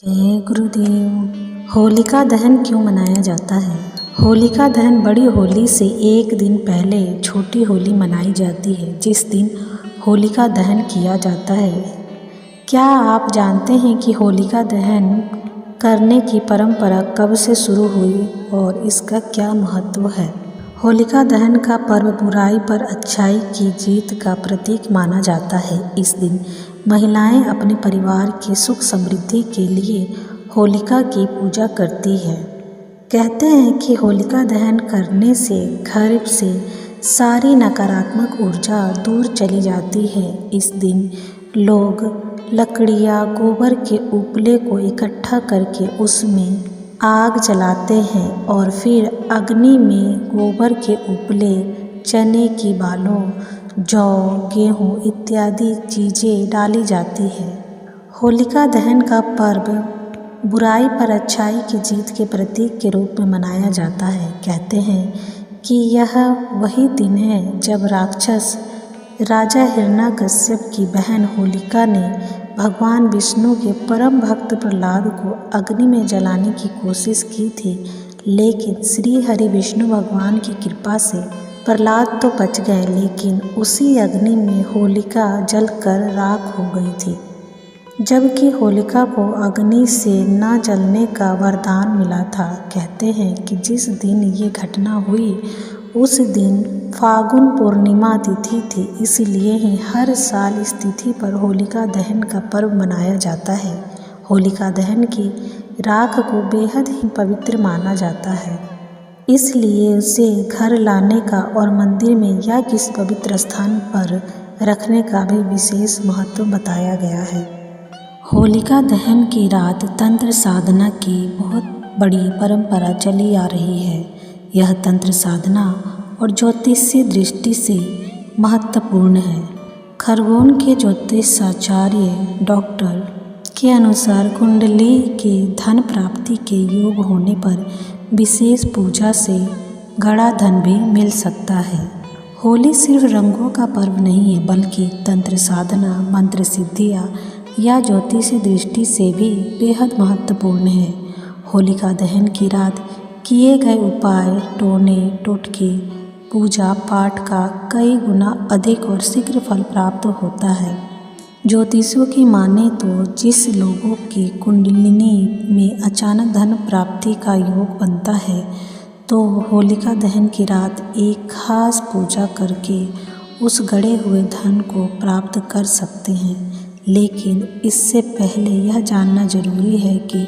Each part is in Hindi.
जय गुरुदेव। होलिका दहन क्यों मनाया जाता है? होलिका दहन बड़ी होली से एक दिन पहले छोटी होली मनाई जाती है, जिस दिन होलिका दहन किया जाता है। क्या आप जानते हैं कि होलिका दहन करने की परंपरा कब से शुरू हुई और इसका क्या महत्व है? होलिका दहन का पर्व बुराई पर अच्छाई की जीत का प्रतीक माना जाता है। इस दिन महिलाएं अपने परिवार की सुख समृद्धि के लिए होलिका की पूजा करती है। कहते हैं कि होलिका दहन करने से घर से सारी नकारात्मक ऊर्जा दूर चली जाती है। इस दिन लोग लकड़ियाँ, गोबर के उपले को इकट्ठा करके उसमें आग जलाते हैं और फिर अग्नि में गोबर के उपले, चने की बालों, जौ, गेहूँ इत्यादि चीज़ें डाली जाती है। होलिका दहन का पर्व बुराई पर अच्छाई की जीत के प्रतीक के रूप में मनाया जाता है। कहते हैं कि यह वही दिन है जब राक्षस राजा हिरण्यकश्यप की बहन होलिका ने भगवान विष्णु के परम भक्त प्रहलाद को अग्नि में जलाने की कोशिश की थी, लेकिन श्री हरि विष्णु भगवान की कृपा से प्रहलाद तो बच गए, लेकिन उसी अग्नि में होलिका जलकर राख हो गई थी। जबकि होलिका को अग्नि से न जलने का वरदान मिला था। कहते हैं कि जिस दिन ये घटना हुई उस दिन फागुन पूर्णिमा तिथि थी, इसलिए ही हर साल इस तिथि पर होलिका दहन का पर्व मनाया जाता है। होलिका दहन की राख को बेहद ही पवित्र माना जाता है, इसलिए उसे घर लाने का और मंदिर में या किसी पवित्र स्थान पर रखने का भी विशेष महत्व बताया गया है। होलिका दहन की रात तंत्र साधना की बहुत बड़ी परंपरा चली आ रही है। यह तंत्र साधना और ज्योतिषीय दृष्टि से महत्वपूर्ण है। खरगोन के ज्योतिषाचार्य डॉक्टर के अनुसार कुंडली के धन प्राप्ति के योग होने पर विशेष पूजा से गड़ा धन भी मिल सकता है। होली सिर्फ रंगों का पर्व नहीं है, बल्कि तंत्र साधना, मंत्र सिद्धियाँ या ज्योतिषीय दृष्टि से भी बेहद महत्वपूर्ण है। होलिका दहन की रात किए गए उपाय, टोने टोटके, पूजा पाठ का कई गुना अधिक और शीघ्र फल प्राप्त होता है। ज्योतिषियों की माने तो जिस लोगों की कुंडलिनी में अचानक धन प्राप्ति का योग बनता है, तो होलिका दहन की रात एक खास पूजा करके उस गड़े हुए धन को प्राप्त कर सकते हैं। लेकिन इससे पहले यह जानना जरूरी है कि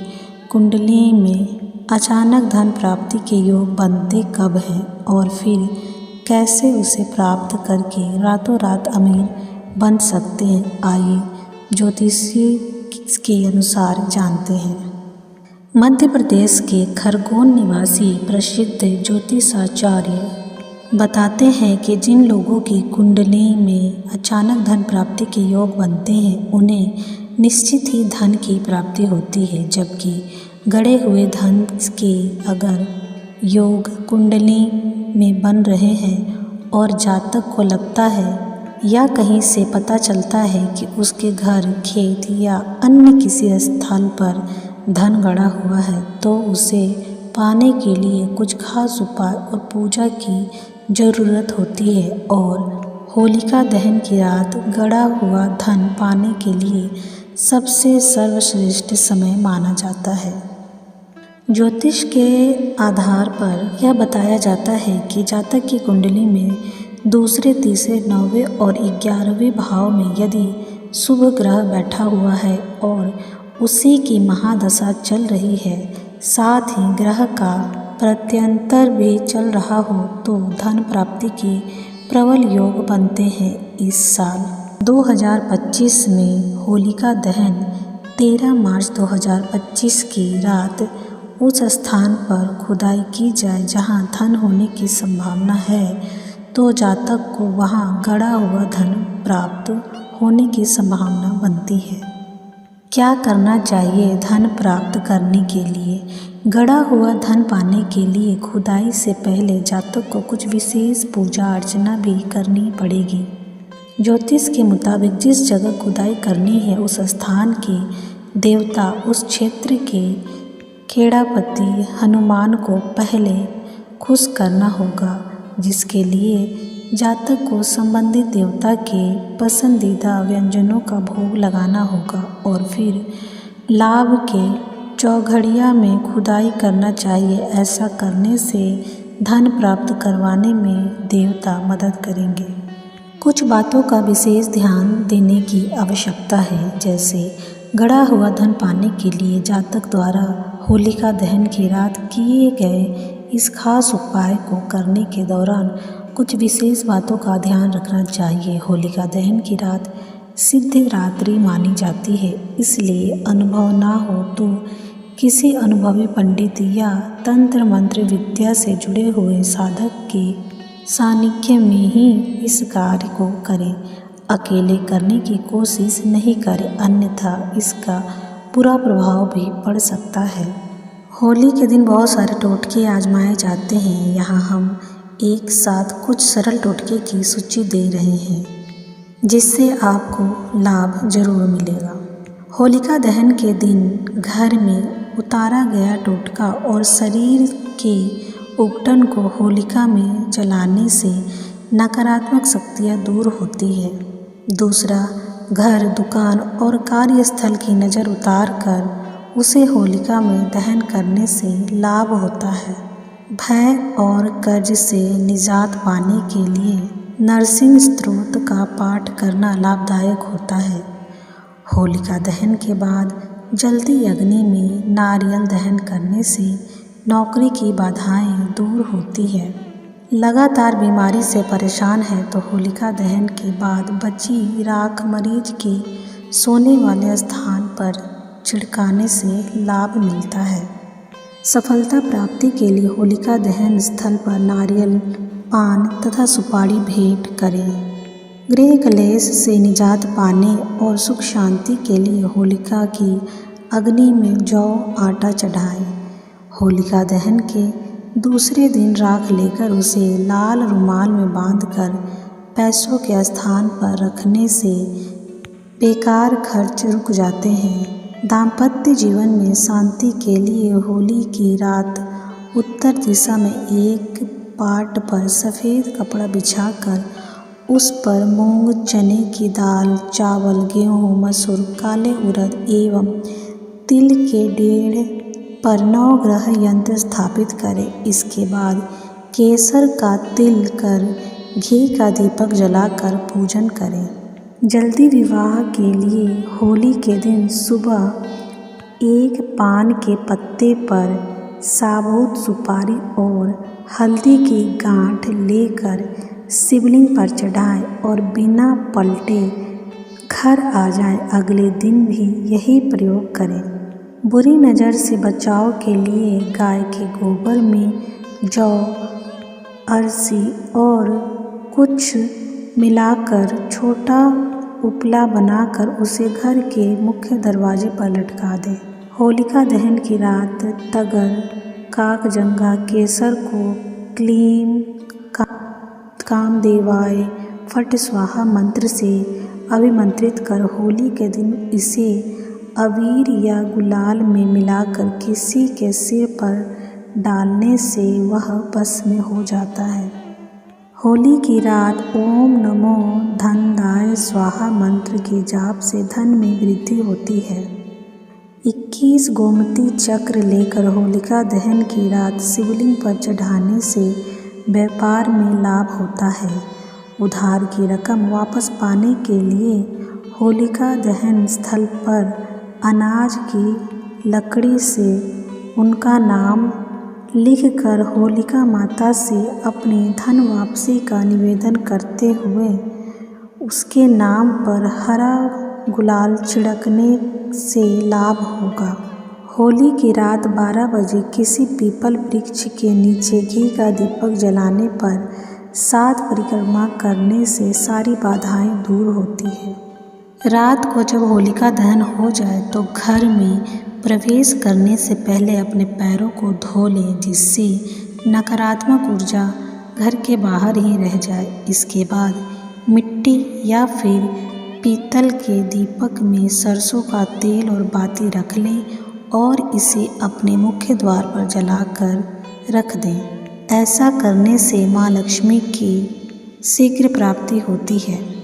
कुंडली में अचानक धन प्राप्ति के योग बनते कब हैं और फिर कैसे उसे प्राप्त करके रातों रात अमीर बन सकते हैं। आइए ज्योतिषी के अनुसार जानते हैं। मध्य प्रदेश के खरगोन निवासी प्रसिद्ध ज्योतिषाचार्य बताते हैं कि जिन लोगों की कुंडली में अचानक धन प्राप्ति के योग बनते हैं, उन्हें निश्चित ही धन की प्राप्ति होती है। जबकि गड़े हुए धन के अगर योग कुंडली में बन रहे हैं और जातक को लगता है या कहीं से पता चलता है कि उसके घर, खेत या अन्य किसी स्थल पर धन गड़ा हुआ है, तो उसे पाने के लिए कुछ खास उपाय और पूजा की ज़रूरत होती है। और होलिका दहन की रात गड़ा हुआ धन पाने के लिए सबसे सर्वश्रेष्ठ समय माना जाता है। ज्योतिष के आधार पर यह बताया जाता है कि जातक की कुंडली में दूसरे, तीसरे, 9वें और 11वें भाव में यदि शुभ ग्रह बैठा हुआ है और उसी की महादशा चल रही है, साथ ही ग्रह का प्रत्यंतर भी चल रहा हो, तो धन प्राप्ति के प्रबल योग बनते हैं। इस साल 2025 में होलिका दहन 13 मार्च 2025 की रात उस स्थान पर खुदाई की जाए जहां धन होने की संभावना है, तो जातक को वहां गड़ा हुआ धन प्राप्त होने की संभावना बनती है। क्या करना चाहिए धन प्राप्त करने के लिए? गड़ा हुआ धन पाने के लिए खुदाई से पहले जातक को कुछ विशेष पूजा अर्चना भी करनी पड़ेगी। ज्योतिष के मुताबिक जिस जगह खुदाई करनी है उस स्थान के देवता उस क्षेत्र के खेड़ापति हनुमान को पहले खुश करना होगा, जिसके लिए जातक को संबंधित देवता के पसंदीदा व्यंजनों का भोग लगाना होगा और फिर लाभ के चौघड़िया में खुदाई करना चाहिए। ऐसा करने से धन प्राप्त करवाने में देवता मदद करेंगे। कुछ बातों का विशेष ध्यान देने की आवश्यकता है, जैसे गड़ा हुआ धन पाने के लिए जातक द्वारा होलिका दहन की रात किए गए इस खास उपाय को करने के दौरान कुछ विशेष बातों का ध्यान रखना चाहिए। होलिका दहन की रात सिद्ध रात्रि मानी जाती है, इसलिए अनुभव ना हो तो किसी अनुभवी पंडित या तंत्र मंत्र विद्या से जुड़े हुए साधक के सानिध्य में ही इस कार्य को करें। अकेले करने की कोशिश नहीं करें, अन्यथा इसका बुरा प्रभाव भी पड़ सकता है। होली के दिन बहुत सारे टोटके आजमाए जाते हैं। यहाँ हम एक साथ कुछ सरल टोटके की सूची दे रहे हैं, जिससे आपको लाभ जरूर मिलेगा। होलिका दहन के दिन घर में उतारा गया टोटका और शरीर के उबटन को होलिका में जलाने से नकारात्मक शक्तियाँ दूर होती है। दूसरा, घर, दुकान और कार्यस्थल की नज़र उतार कर उसे होलिका में दहन करने से लाभ होता है। भय और कर्ज से निजात पाने के लिए नरसिंह स्तोत्र का पाठ करना लाभदायक होता है। होलिका दहन के बाद जल्दी अग्नि में नारियल दहन करने से नौकरी की बाधाएं दूर होती है। लगातार बीमारी से परेशान है तो होलिका दहन के बाद बची राख मरीज के सोने वाले स्थान पर छिड़काने से लाभ मिलता है। सफलता प्राप्ति के लिए होलिका दहन स्थल पर नारियल, पान तथा सुपारी भेंट करें। गृह कलेश से निजात पाने और सुख शांति के लिए होलिका की अग्नि में जौ आटा चढ़ाएं। होलिका दहन के दूसरे दिन राख लेकर उसे लाल रुमाल में बांधकर पैसों के स्थान पर रखने से बेकार खर्च रुक जाते हैं। दाम्पत्य जीवन में शांति के लिए होली की रात उत्तर दिशा में एक पाट पर सफ़ेद कपड़ा बिछाकर उस पर मूंग, चने की दाल, चावल, गेहूँ, मसूर, काले उड़द एवं तिल के डेढ़ पर 9 ग्रह यंत्र स्थापित करें। इसके बाद केसर का तिल कर घी का दीपक जलाकर पूजन करें। जल्दी विवाह के लिए होली के दिन सुबह एक पान के पत्ते पर साबुत सुपारी और हल्दी की गांठ लेकर शिवलिंग पर चढ़ाएं और बिना पलटे घर आ जाएं। अगले दिन भी यही प्रयोग करें। बुरी नज़र से बचाव के लिए गाय के गोबर में जौ, अरसी और कुछ मिलाकर छोटा उपला बनाकर उसे घर के मुख्य दरवाजे पर लटका दें। होलिका दहन की रात तगर, काकजंगा, केसर को क्लीम कामदेवाय फट स्वाहा मंत्र से अभिमंत्रित कर होली के दिन इसे अबीर या गुलाल में मिलाकर किसी के सिर पर डालने से वह भस्म हो जाता है। होली की रात ओम नमो धनदाय स्वाहा मंत्र के जाप से धन में वृद्धि होती है। 21 गोमती चक्र लेकर होलिका दहन की रात शिवलिंग पर चढ़ाने से व्यापार में लाभ होता है। उधार की रकम वापस पाने के लिए होलिका दहन स्थल पर अनाज की लकड़ी से उनका नाम लिखकर होलिका माता से अपनी धन वापसी का निवेदन करते हुए उसके नाम पर हरा गुलाल छिड़कने से लाभ होगा। होली की रात 12 बजे किसी पीपल वृक्ष के नीचे घी का दीपक जलाने पर 7 परिक्रमा करने से सारी बाधाएं दूर होती है। रात को जब होलिका दहन हो जाए तो घर में प्रवेश करने से पहले अपने पैरों को धो लें, जिससे नकारात्मक ऊर्जा घर के बाहर ही रह जाए। इसके बाद मिट्टी या फिर पीतल के दीपक में सरसों का तेल और बाती रख लें और इसे अपने मुख्य द्वार पर जलाकर रख दें। ऐसा करने से माँ लक्ष्मी की शीघ्र प्राप्ति होती है।